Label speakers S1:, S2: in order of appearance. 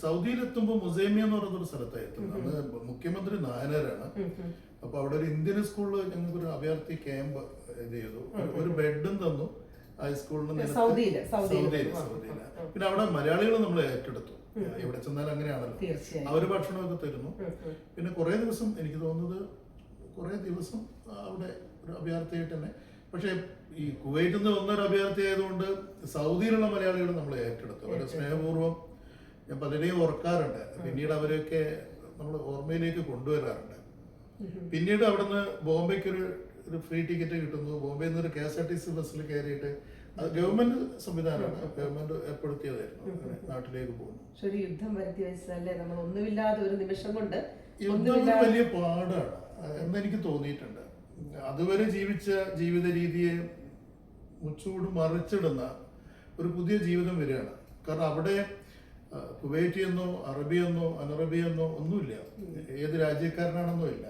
S1: സൗദിയിലെത്തുമ്പോൾ മുസൈമിയ എന്ന് പറയുന്നൊരു സ്ഥലത്തായിരുന്നു. അന്ന് മുഖ്യമന്ത്രി നായനാരാണ്. അപ്പൊ അവിടെ ഒരു ഇന്ത്യൻ സ്കൂളിൽ ഞങ്ങൾക്ക് ഒരു അഭയാർത്ഥി ക്യാമ്പ് ഇത് ചെയ്തു. ഒരു ബെഡും തന്നു ഹൈസ്കൂളിന് സൗദിയില്. പിന്നെ അവിടെ മലയാളികൾ നമ്മൾ ഏറ്റെടുത്തു. എവിടെ ചെന്നാലും അങ്ങനെയാണല്ലോ, അവര് ഭക്ഷണമൊക്കെ തരുന്നു. പിന്നെ കുറെ ദിവസം, എനിക്ക് തോന്നുന്നത് കുറെ ദിവസം അവിടെ ഒരു അഭയാർത്ഥിയായിട്ട് തന്നെ. പക്ഷെ ഈ കുവൈറ്റിൽ നിന്ന് വന്നൊരു അഭയാർത്ഥി ആയതുകൊണ്ട് സൗദിയിലുള്ള മലയാളികൾ നമ്മളെ ഏറ്റെടുത്തു. അവരെ സ്നേഹപൂർവ്വം ഞാൻ പലരെയും ഓർക്കാറുണ്ട്. പിന്നീട് അവരെയൊക്കെ നമ്മൾ ഓർമ്മയിലേക്ക് കൊണ്ടുവരാറുണ്ട്. പിന്നീട് അവിടുന്ന് ബോംബെക്ക് ഒരു ഫ്രീ ടിക്കറ്റ് കിട്ടുന്നു. ബോംബെയിൽ നിന്ന് ഒരു KSRTC ബസ്സിൽ കയറിയിട്ട്, അത് ഗവൺമെന്റ് സംവിധാനമാണ്, ഗവൺമെന്റ് ഏർപ്പെടുത്തിയതായിരുന്നു. നാട്ടിലേക്ക് പോകുന്നു.
S2: യുദ്ധം വരുത്തി വെച്ചതല്ലേ നമ്മൾ, ഒന്നുമില്ലാതെ ഒരു നിമിഷം കൊണ്ട്.
S1: യുദ്ധം വലിയ പാടാണ് എന്നെനിക്ക് തോന്നിയിട്ടുണ്ട്. അതുവരെ ജീവിച്ച ജീവിത രീതിയെ മുച്ചൂട് മറിച്ചിടുന്ന ഒരു പുതിയ ജീവിതം വരികയാണ്. കാരണം അവിടെ കുവൈറ്റിയെന്നോ അറബിയെന്നോ അനറബിയെന്നോ ഒന്നുമില്ല, ഏത് രാജ്യക്കാരനാണെന്നോ ഇല്ല.